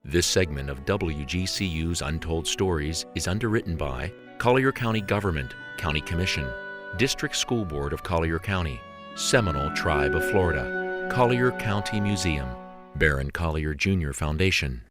This segment of WGCU's Untold Stories is underwritten by Collier County Government, County Commission, District School Board of Collier County, Seminole Tribe of Florida, Collier County Museum, Baron Collier Jr. Foundation.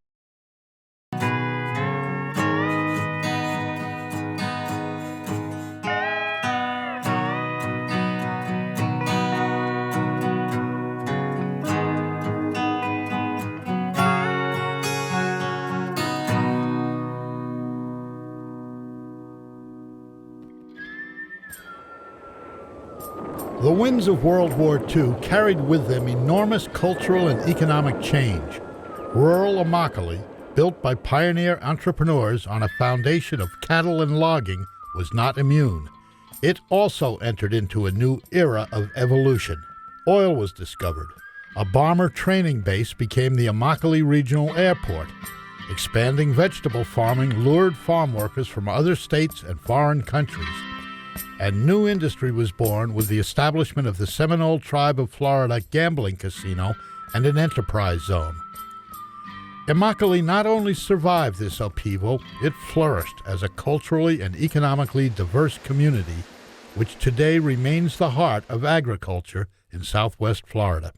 The winds of World War II carried with them enormous cultural and economic change. Rural Immokalee, built by pioneer entrepreneurs on a foundation of cattle and logging, was not immune. It also entered into a new era of evolution. Oil was discovered. A bomber training base became the Immokalee Regional Airport. Expanding vegetable farming lured farm workers from other states and foreign countries. And new industry was born with the establishment of the Seminole Tribe of Florida gambling casino and an enterprise zone. Immokalee not only survived this upheaval, it flourished as a culturally and economically diverse community, which today remains the heart of agriculture in southwest Florida.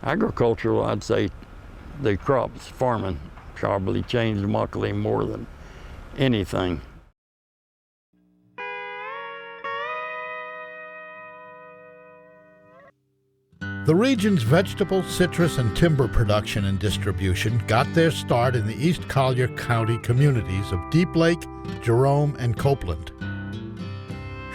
Agricultural, I'd say the crops, farming, probably changed Immokalee more than anything. The region's vegetable, citrus, and timber production and distribution got their start in the East Collier County communities of Deep Lake, Jerome, and Copeland.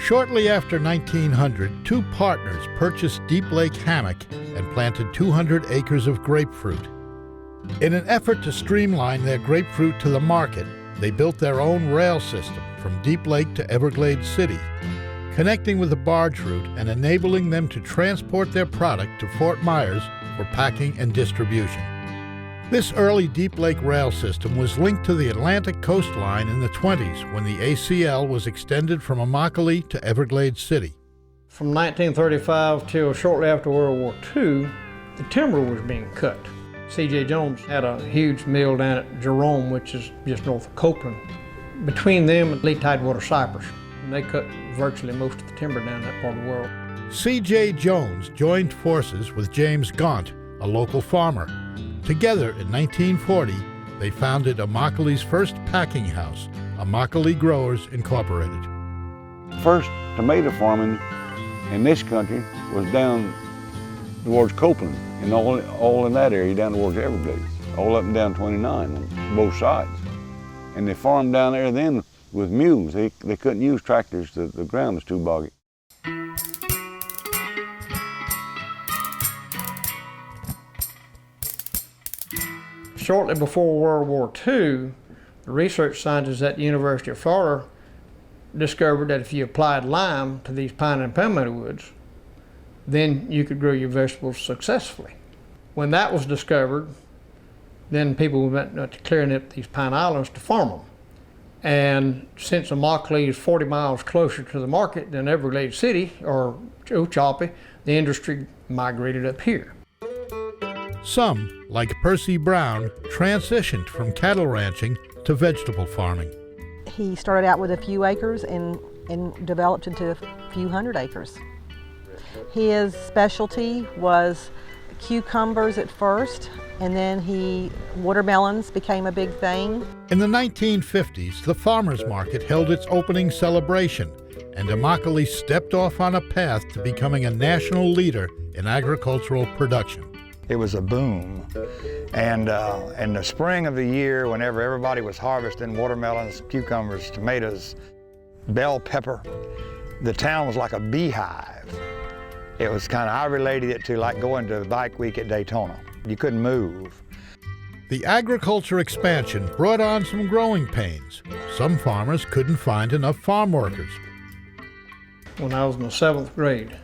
Shortly after 1900, two partners purchased Deep Lake Hammock and planted 200 acres of grapefruit. In an effort to streamline their grapefruit to the market, they built their own rail system from Deep Lake to Everglades City, connecting with the barge route and enabling them to transport their product to Fort Myers for packing and distribution. This early Deep Lake rail system was linked to the Atlantic coastline in the 20s when the ACL was extended from Immokalee to Everglades City. From 1935 till shortly after World War II, the timber was being cut. C.J. Jones had a huge mill down at Jerome, which is just north of Copeland. Between them and Lee Tidewater Cypress, and they cut virtually most of the timber down that part of the world. C.J. Jones joined forces with James Gaunt, a local farmer. Together in 1940, they founded Immokalee's first packing house, Immokalee Growers Incorporated. First tomato farming in this country was down towards Copeland, and all in that area down towards Everglades, all up and down 29 on both sides. And they farmed down there then with mules. They couldn't use tractors, the ground was too boggy. Shortly before World War II, the research scientists at the University of Florida discovered that if you applied lime to these pine and palmetto woods, then you could grow your vegetables successfully. When that was discovered, then people went to clearing up these pine islands to farm them. And since Immokalee is 40 miles closer to the market than Everglades City or Ochopee, the industry migrated up here. Some, like Percy Brown, transitioned from cattle ranching to vegetable farming. He started out with a few acres and developed into a few hundred acres. His specialty was cucumbers at first, and then watermelons became a big thing. In the 1950s, the farmers market held its opening celebration, and Immokalee stepped off on a path to becoming a national leader in agricultural production. It was a boom, and in the spring of the year, whenever everybody was harvesting watermelons, cucumbers, tomatoes, bell pepper, the town was like a beehive. It was I related it to like going to Bike Week at Daytona. You couldn't move. The agriculture expansion brought on some growing pains. Some farmers couldn't find enough farm workers. When I was in the 7th grade,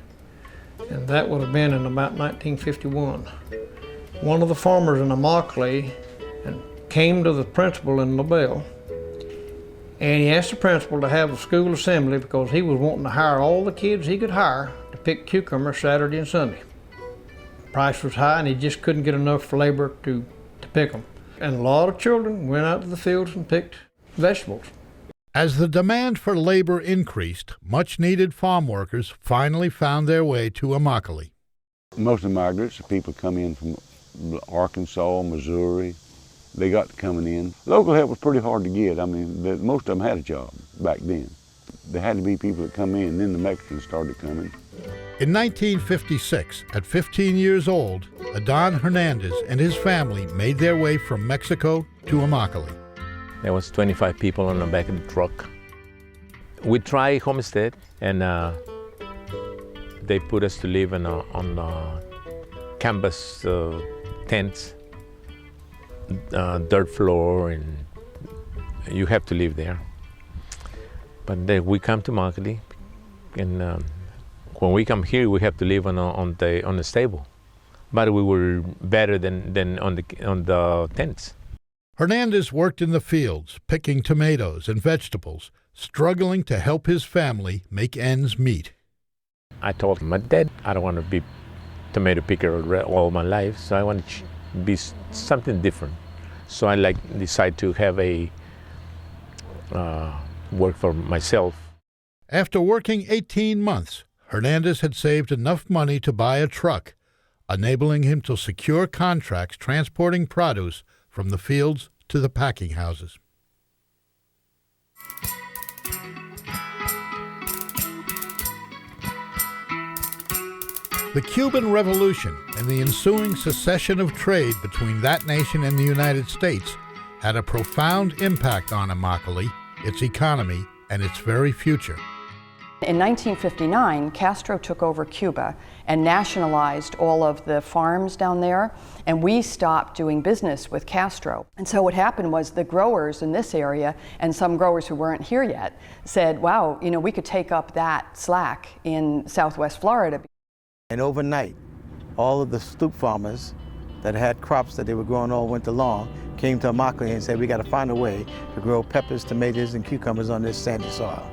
and that would have been in about 1951, one of the farmers in Immokalee came to the principal in LaBelle, and he asked the principal to have a school assembly because he was wanting to hire all the kids he could hire to pick cucumbers Saturday and Sunday. The price was high and he just couldn't get enough labor to pick them. And a lot of children went out to the fields and picked vegetables. As the demand for labor increased, much-needed farm workers finally found their way to Immokalee. Most of the migrants are people come in from Arkansas, Missouri. They got coming in. Local help was pretty hard to get. I mean, most of them had a job back then. There had to be people that come in, then the Mexicans started coming. In 1956, at 15 years old, Adon Hernandez and his family made their way from Mexico to Immokalee. There was 25 people on the back of the truck. We tried homestead, and they put us to live on canvas tents, dirt floor, and you have to live there. But then we come to Immokalee, and when we come here, we have to live on the stable. But we were better than on the tents. Hernandez worked in the fields, picking tomatoes and vegetables, struggling to help his family make ends meet. I told my dad, I don't want to be tomato picker all my life, so I want to be something different. So I decide to have a work for myself. After working 18 months, Hernandez had saved enough money to buy a truck, enabling him to secure contracts transporting produce from the fields to the packing houses. The Cuban Revolution and the ensuing cessation of trade between that nation and the United States had a profound impact on Immokalee, its economy, and its very future. In 1959, Castro took over Cuba and nationalized all of the farms down there, and we stopped doing business with Castro. And so what happened was the growers in this area, and some growers who weren't here yet, said, wow, we could take up that slack in Southwest Florida. And overnight, all of the stoop farmers that had crops that they were growing all winter long came to Immokalee and said, we got to find a way to grow peppers, tomatoes, and cucumbers on this sandy soil.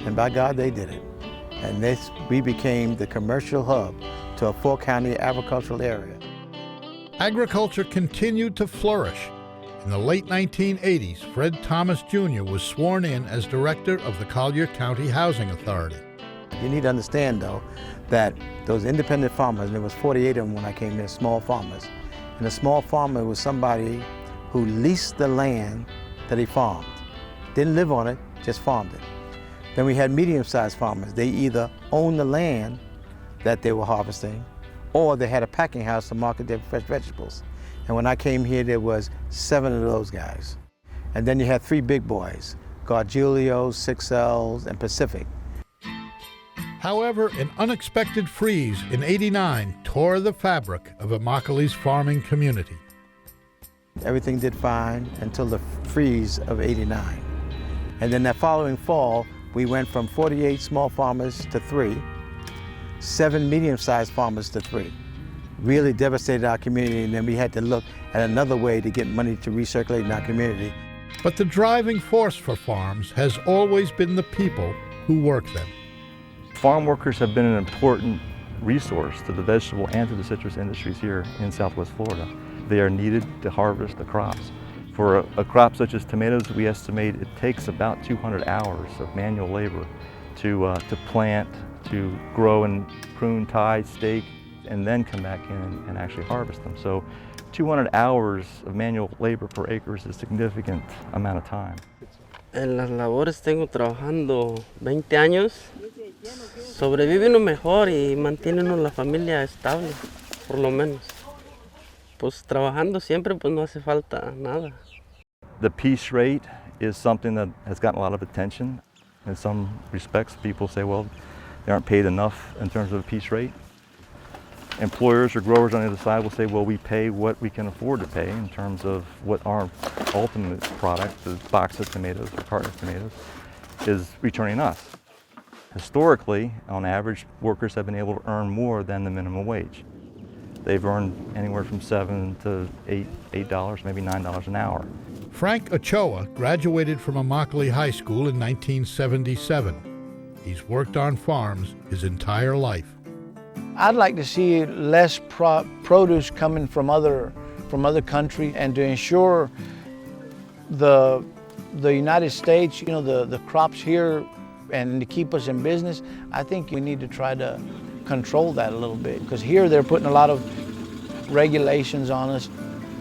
And by God, they did it. And we became the commercial hub to a four-county agricultural area. Agriculture continued to flourish. In the late 1980s, Fred Thomas Jr. was sworn in as director of the Collier County Housing Authority. You need to understand, though, that those independent farmers, and there was 48 of them when I came there, small farmers, and a small farmer was somebody who leased the land that he farmed. Didn't live on it, just farmed it. Then we had medium-sized farmers. They either owned the land that they were harvesting, or they had a packing house to market their fresh vegetables. And when I came here, there was 7 of those guys. And then you had 3 big boys, Gargiulo, 6Ls, and Pacific. However, an unexpected freeze in '89 tore the fabric of Immokalee's farming community. Everything did fine until the freeze of '89. And then that following fall, we went from 48 small farmers to 3, 7 medium-sized farmers to 3. Really devastated our community, and then we had to look at another way to get money to recirculate in our community. But the driving force for farms has always been the people who work them. Farm workers have been an important resource to the vegetable and to the citrus industries here in Southwest Florida. They are needed to harvest the crops. For a crop such as tomatoes, we estimate it takes about 200 hours of manual labor to plant, to grow and prune, tie, stake, and then come back in and actually harvest them. So 200 hours of manual labor per acre is a significant amount of time. En las labores tengo trabajando 20 años. Sobrevive uno mejor y mantiene uno la familia estable, por lo menos. Pues trabajando siempre pues no hace falta nada. The piece rate is something that has gotten a lot of attention. In some respects, people say, well, they aren't paid enough in terms of a piece rate. Employers or growers on the other side will say, well, we pay what we can afford to pay in terms of what our ultimate product, the box of tomatoes or carton of tomatoes, is returning us. Historically, on average, workers have been able to earn more than the minimum wage. They've earned anywhere from $7 to $8, maybe $9 an hour. Frank Ochoa graduated from Immokalee High School in 1977. He's worked on farms his entire life. I'd like to see less produce coming from other from other countries, and to ensure the United States, the crops here, and to keep us in business, I think we need to try to control that a little bit, because here they're putting a lot of regulations on us.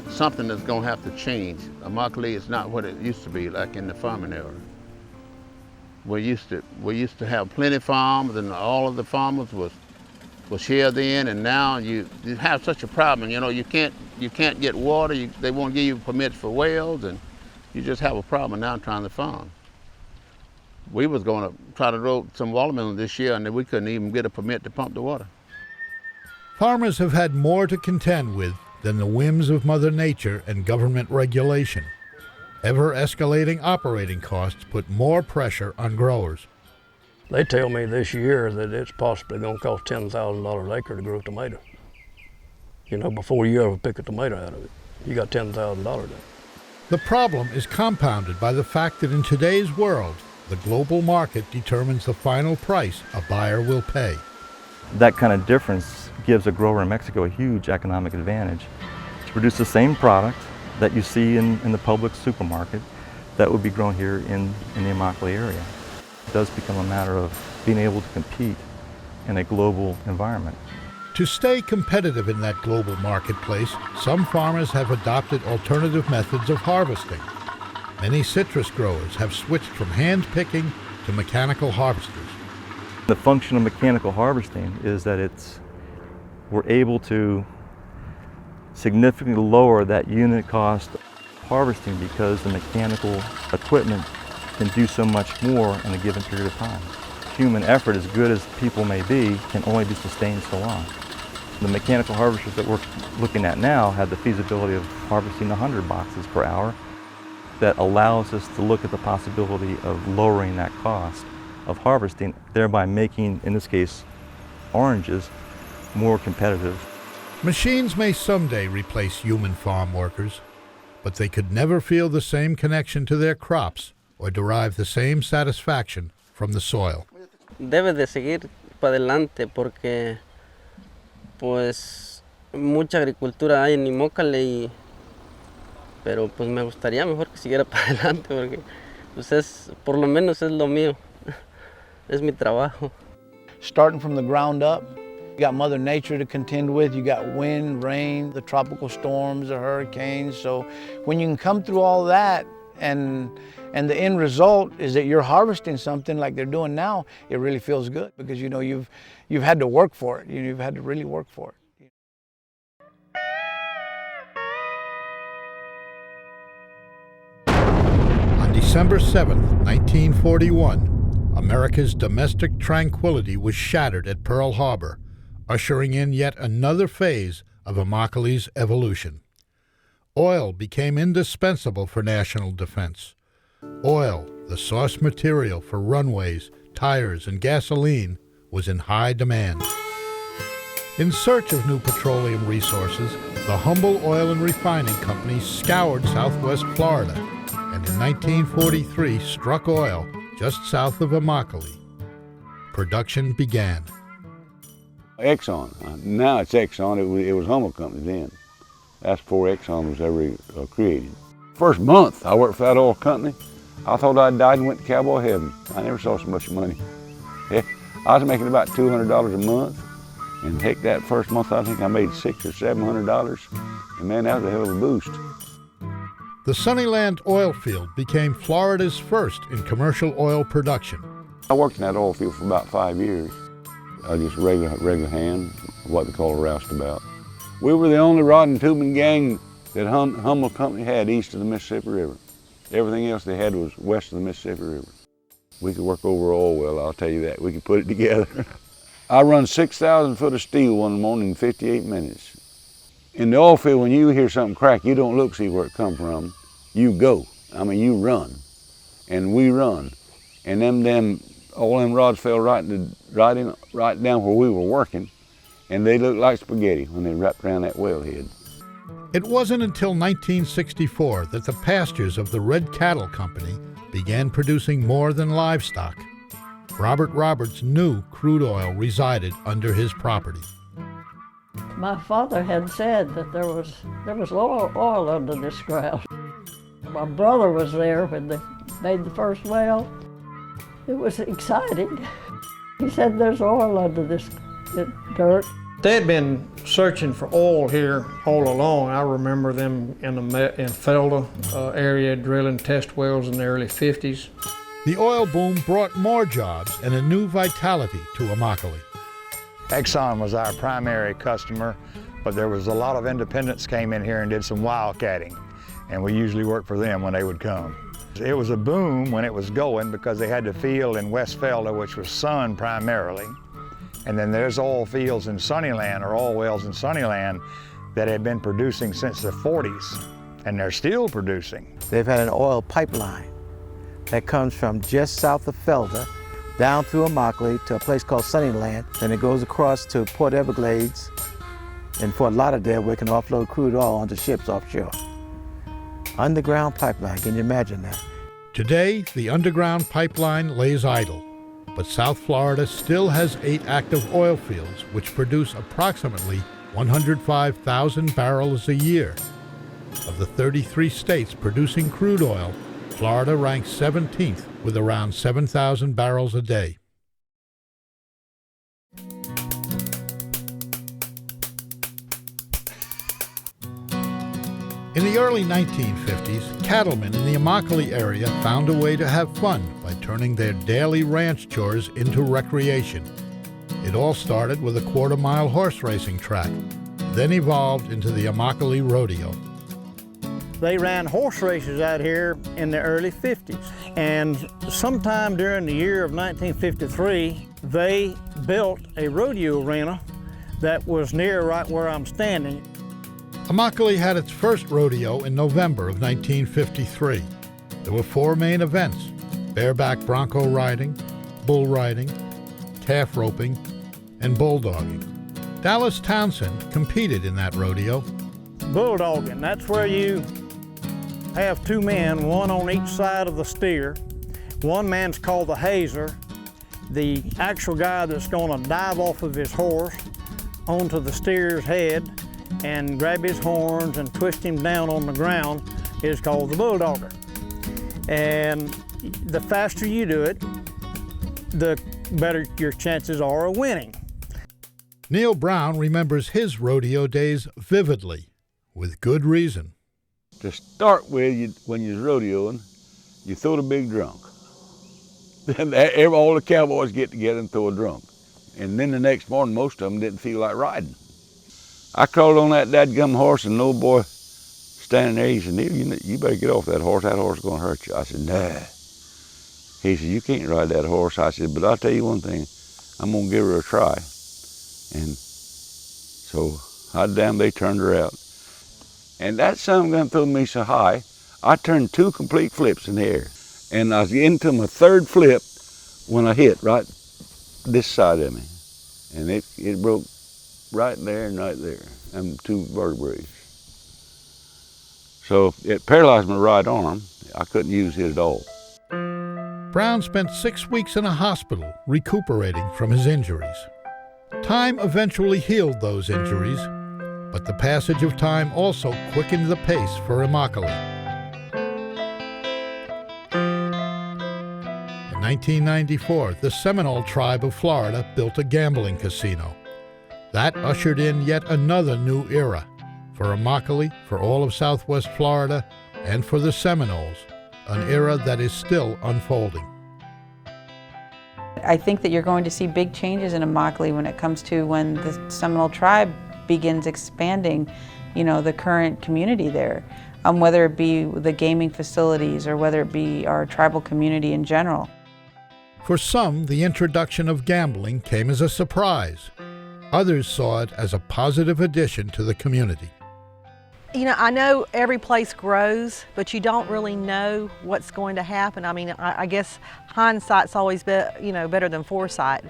Something that's going to have to change. Immokalee is not what it used to be like in the farming era. We used to have plenty farms, and all of the farmers was here then, and now you have such a problem. You can't get water. They won't give you permits for wells, and you just have a problem now trying to farm. We was going to try to grow some watermelon this year, and we couldn't even get a permit to pump the water. Farmers have had more to contend with than the whims of Mother Nature and government regulation. Ever-escalating operating costs put more pressure on growers. They tell me this year that it's possibly going to cost $10,000 an acre to grow tomatoes. Before you ever pick a tomato out of it, you got $10,000 there. The problem is compounded by the fact that in today's world, the global market determines the final price a buyer will pay. That kind of difference gives a grower in Mexico a huge economic advantage. To produce the same product that you see in the public supermarket, that would be grown here in the Immokalee area. It does become a matter of being able to compete in a global environment. To stay competitive in that global marketplace, some farmers have adopted alternative methods of harvesting. Many citrus growers have switched from hand picking to mechanical harvesters. The function of mechanical harvesting is that we're able to significantly lower that unit cost of harvesting because the mechanical equipment can do so much more in a given period of time. Human effort, as good as people may be, can only be sustained so long. The mechanical harvesters that we're looking at now have the feasibility of harvesting 100 boxes per hour. That allows us to look at the possibility of lowering that cost of harvesting, thereby making, in this case, oranges more competitive. Machines may someday replace human farm workers, but they could never feel the same connection to their crops or derive the same satisfaction from the soil. Debe de seguir para adelante porque pues mucha agricultura hay en Immokalee, pero pues me gustaría mejor que siguiera para adelante porque pues por lo menos es lo mío, es mi trabajo. Starting from the ground up, you got Mother Nature to contend with, you got wind, rain, the tropical storms, the hurricanes. So when you can come through all that and the end result is that you're harvesting something like they're doing now, it really feels good because you've had to work for it. You've had to really work for it. On December 7th, 1941, America's domestic tranquility was shattered at Pearl Harbor, ushering in yet another phase of Immokalee's evolution. Oil became indispensable for national defense. Oil, the source material for runways, tires, and gasoline, was in high demand. In search of new petroleum resources, the Humble Oil and Refining Company scoured southwest Florida, and in 1943 struck oil just south of Immokalee. Production began. Exxon. Now it's Exxon. It was Humble Company then. That's before Exxon was ever created. First month I worked for that oil company, I thought I'd died and went to cowboy heaven. I never saw so much money. Yeah, I was making about $200 a month, and heck, that first month I think I made $600 or $700, and man, that was a hell of a boost. The Sunnyland oil field became Florida's first in commercial oil production. I worked in that oil field for about 5 years. I was just a regular hand, what they call a roustabout. We were the only rod and tubing gang that Humble Company had east of the Mississippi River. Everything else they had was west of the Mississippi River. We could work over an oil well, I'll tell you that. We could put it together. I run 6,000 foot of steel one morning in 58 minutes. In the oil field, when you hear something crack, you don't look see where it come from. You go. I mean, you run. And we run. And all them rods fell right down where we were working, and they looked like spaghetti when they wrapped around that wellhead. It wasn't until 1964 that the pastures of the Red Cattle Company began producing more than livestock. Robert Roberts knew crude oil resided under his property. My father had said that there was oil under this ground. My brother was there when they made the first well. It was exciting. He said there's oil under this dirt. They had been searching for oil here all along. I remember them in Felda area drilling test wells in the early 50s. The oil boom brought more jobs and a new vitality to Immokalee. Exxon was our primary customer, but there was a lot of independents came in here and did some wildcatting, and we usually worked for them when they would come. It was a boom when it was going because they had the field in West Felda, which was sun primarily. And then there's oil fields in Sunnyland, or oil wells in Sunnyland, that had been producing since the 40s, and they're still producing. They've had an oil pipeline that comes from just south of Felda, down through Immokalee to a place called Sunnyland, then it goes across to Port Everglades in Fort Lauderdale, where it can offload crude oil onto ships offshore. Underground pipeline, can you imagine that? Today, the underground pipeline lays idle, but South Florida still has 8 active oil fields which produce approximately 105,000 barrels a year. Of the 33 states producing crude oil, Florida ranks 17th with around 7,000 barrels a day. In the early 1950s, cattlemen in the Immokalee area found a way to have fun by turning their daily ranch chores into recreation. It all started with a quarter-mile horse racing track, then evolved into the Immokalee Rodeo. They ran horse races out here in the early 50s, and sometime during the year of 1953, they built a rodeo arena that was near right where I'm standing. Immokalee had its first rodeo in November of 1953. There were 4 main events: bareback bronco riding, bull riding, calf roping, and bulldogging. Dallas Townsend competed in that rodeo. Bulldogging, that's where you have 2 men, one on each side of the steer. One man's called the hazer, the actual guy that's going to dive off of his horse onto the steer's head and grab his horns and twist him down on the ground is called the bulldogger. And the faster you do it, the better your chances are of winning. Neil Brown remembers his rodeo days vividly, with good reason. To start with, when you're rodeoing, you throw the big drunk. Then all the cowboys get together and throw a drunk. And then the next morning, most of them didn't feel like riding. I crawled on that dadgum horse, and an old boy standing there, he said, "Neil, you better get off that horse is gonna hurt you." I said, "Nah." He said, "You can't ride that horse." I said, "But I'll tell you one thing, I'm gonna give her a try." And so, hot damn, they turned her out. And that son gun threw me so high, I turned 2 complete flips in the air. And I was into my 3rd flip when I hit right this side of me. And it broke right there and right there. I'm 2 vertebrae. So it paralyzed my right arm. I couldn't use it at all. Brown spent 6 weeks in a hospital recuperating from his injuries. Time eventually healed those injuries, but the passage of time also quickened the pace for Immokalee. In 1994, the Seminole tribe of Florida built a gambling casino. That ushered in yet another new era for Immokalee, for all of Southwest Florida, and for the Seminoles, an era that is still unfolding. I think that you're going to see big changes in Immokalee when it comes to when the Seminole tribe begins expanding, the current community there, whether it be the gaming facilities or whether it be our tribal community in general. For some, the introduction of gambling came as a surprise. Others saw it as a positive addition to the community. I know every place grows, but you don't really know what's going to happen. I mean, I guess hindsight's always better than foresight.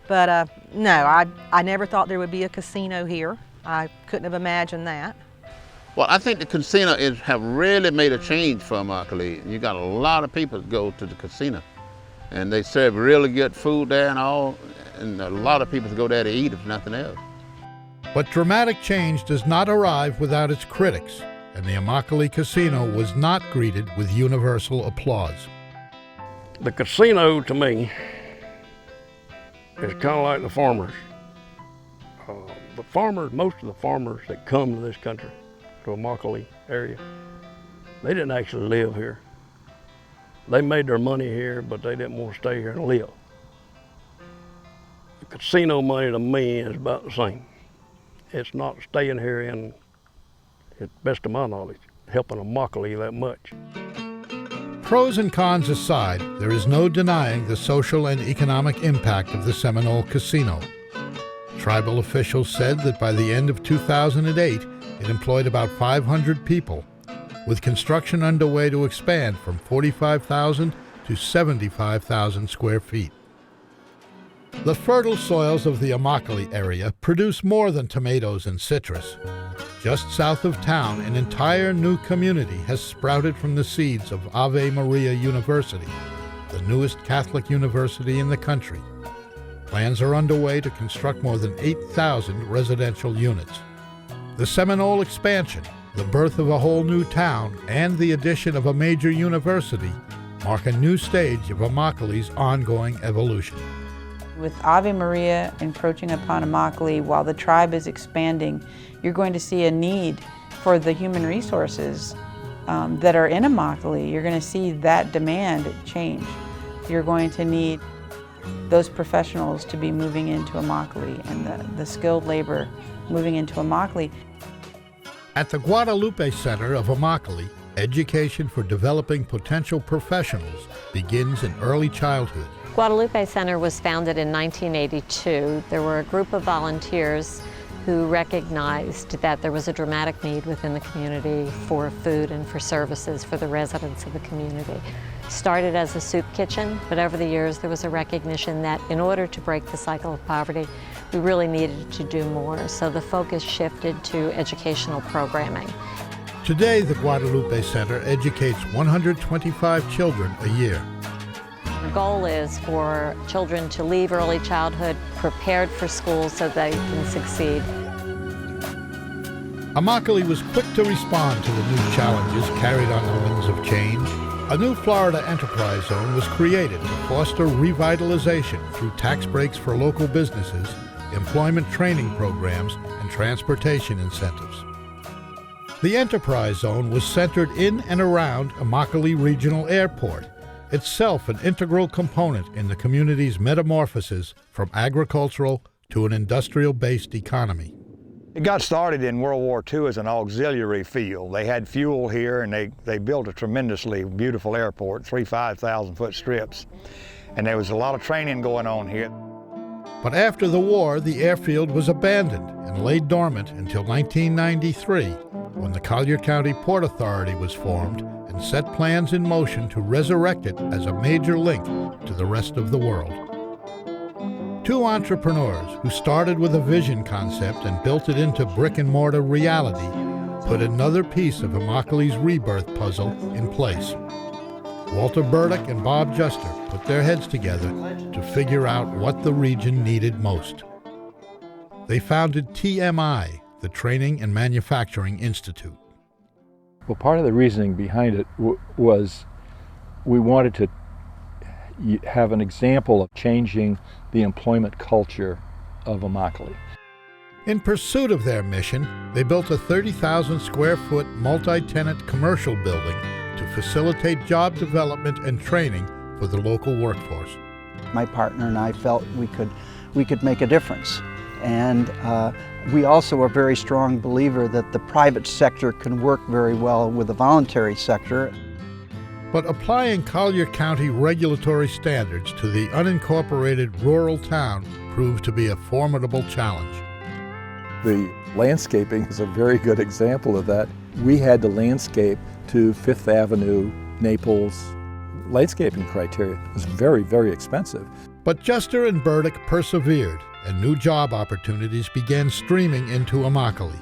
But no, I never thought there would be a casino here. I couldn't have imagined that. Well, I think the casino have really made a change for Immokalee. You got a lot of people that go to the casino, and they serve really good food there and all, and a lot of people go there to eat if nothing else. But dramatic change does not arrive without its critics, and the Immokalee Casino was not greeted with universal applause. The casino, to me, is kind of like the farmers. Most of the farmers that come to this country, to Immokalee area, they didn't actually live here. They made their money here, but they didn't want to stay here and live. The casino money to me is about the same. It's not staying here and, to the best of my knowledge, helping Immokalee that much. Pros and cons aside, there is no denying the social and economic impact of the Seminole Casino. Tribal officials said that by the end of 2008, it employed about 500 people, with construction underway to expand from 45,000 to 75,000 square feet. The fertile soils of the Immokalee area produce more than tomatoes and citrus. Just south of town, an entire new community has sprouted from the seeds of Ave Maria University, the newest Catholic university in the country. Plans are underway to construct more than 8,000 residential units. The Seminole expansion, the birth of a whole new town, and the addition of a major university mark a new stage of Immokalee's ongoing evolution. With Ave Maria encroaching upon Immokalee while the tribe is expanding, you're going to see a need for the human resources that are in Immokalee. You're going to see that demand change. You're going to need those professionals to be moving into Immokalee and the skilled labor moving into Immokalee. At the Guadalupe Center of Immokalee, education for developing potential professionals begins in early childhood. Guadalupe Center was founded in 1982. There were a group of volunteers who recognized that there was a dramatic need within the community for food and for services for the residents of the community. Started as a soup kitchen, but over the years there was a recognition that in order to break the cycle of poverty, we really needed to do more. So the focus shifted to educational programming. Today, the Guadalupe Center educates 125 children a year. The goal is for children to leave early childhood prepared for school so they can succeed. Immokalee was quick to respond to the new challenges carried on the winds of change. A new Florida enterprise zone was created to foster revitalization through tax breaks for local businesses, employment training programs, and transportation incentives. The enterprise zone was centered in and around Immokalee Regional Airport, itself an integral component in the community's metamorphosis from agricultural to an industrial-based economy. It got started in World War II as an auxiliary field. They had fuel here, and they built a tremendously beautiful airport, 3 5,000-foot strips. And there was a lot of training going on here. But after the war, the airfield was abandoned and lay dormant until 1993, when the Collier County Port Authority was formed and set plans in motion to resurrect it as a major link to the rest of the world. Two entrepreneurs who started with a vision concept and built it into brick-and-mortar reality put another piece of Immokalee's rebirth puzzle in place. Walter Burdick and Bob Juster put their heads together to figure out what the region needed most. They founded TMI, the Training and Manufacturing Institute. Well, part of the reasoning behind it was we wanted to have an example of changing the employment culture of Immokalee. In pursuit of their mission, they built a 30,000 square foot multi-tenant commercial building to facilitate job development and training for the local workforce. My partner and I felt we could make a difference. And we also are a very strong believer that the private sector can work very well with the voluntary sector. But applying Collier County regulatory standards to the unincorporated rural town proved to be a formidable challenge. The landscaping is a very good example of that. We had to landscape to Fifth Avenue, Naples. Landscaping criteria was very, very expensive. But Juster and Burdick persevered, and new job opportunities began streaming into Immokalee.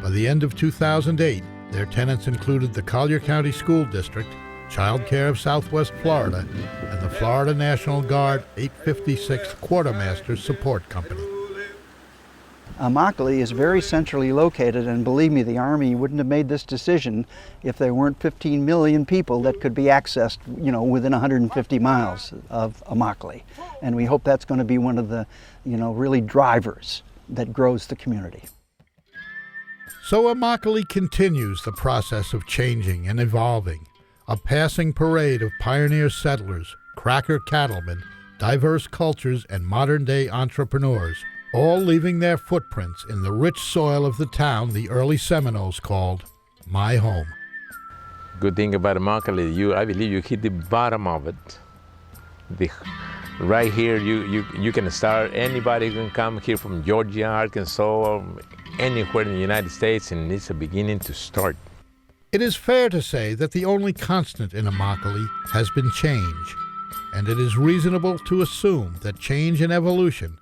By the end of 2008, their tenants included the Collier County School District, Child Care of Southwest Florida, and the Florida National Guard 856th Quartermaster Support Company. Immokalee is very centrally located, and believe me, the Army wouldn't have made this decision if there weren't 15 million people that could be accessed, within 150 miles of Immokalee. And we hope that's going to be one of the, really drivers that grows the community. So Immokalee continues the process of changing and evolving, a passing parade of pioneer settlers, cracker cattlemen, diverse cultures, and modern-day entrepreneurs, all leaving their footprints in the rich soil of the town the early Seminoles called my home. Good thing about Immokalee, I believe you hit the bottom of it. Right here, you can start. Anybody can come here from Georgia, Arkansas, anywhere in the United States, and it's a beginning to start. It is fair to say that the only constant in Immokalee has been change, and it is reasonable to assume that change and evolution,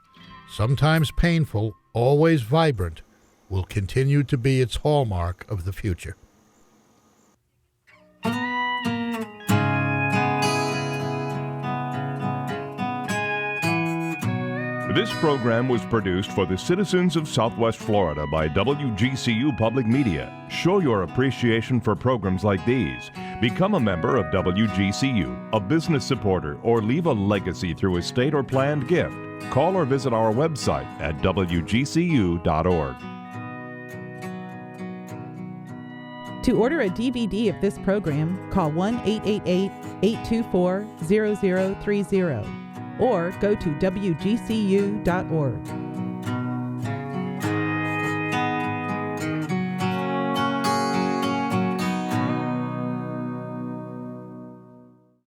sometimes painful, always vibrant, will continue to be its hallmark of the future. This program was produced for the citizens of Southwest Florida by WGCU Public Media. Show your appreciation for programs like these. Become a member of WGCU, a business supporter, or leave a legacy through a state or planned gift. Call or visit our website at WGCU.org. To order a DVD of this program, call 1-888-824-0030 or go to WGCU.org.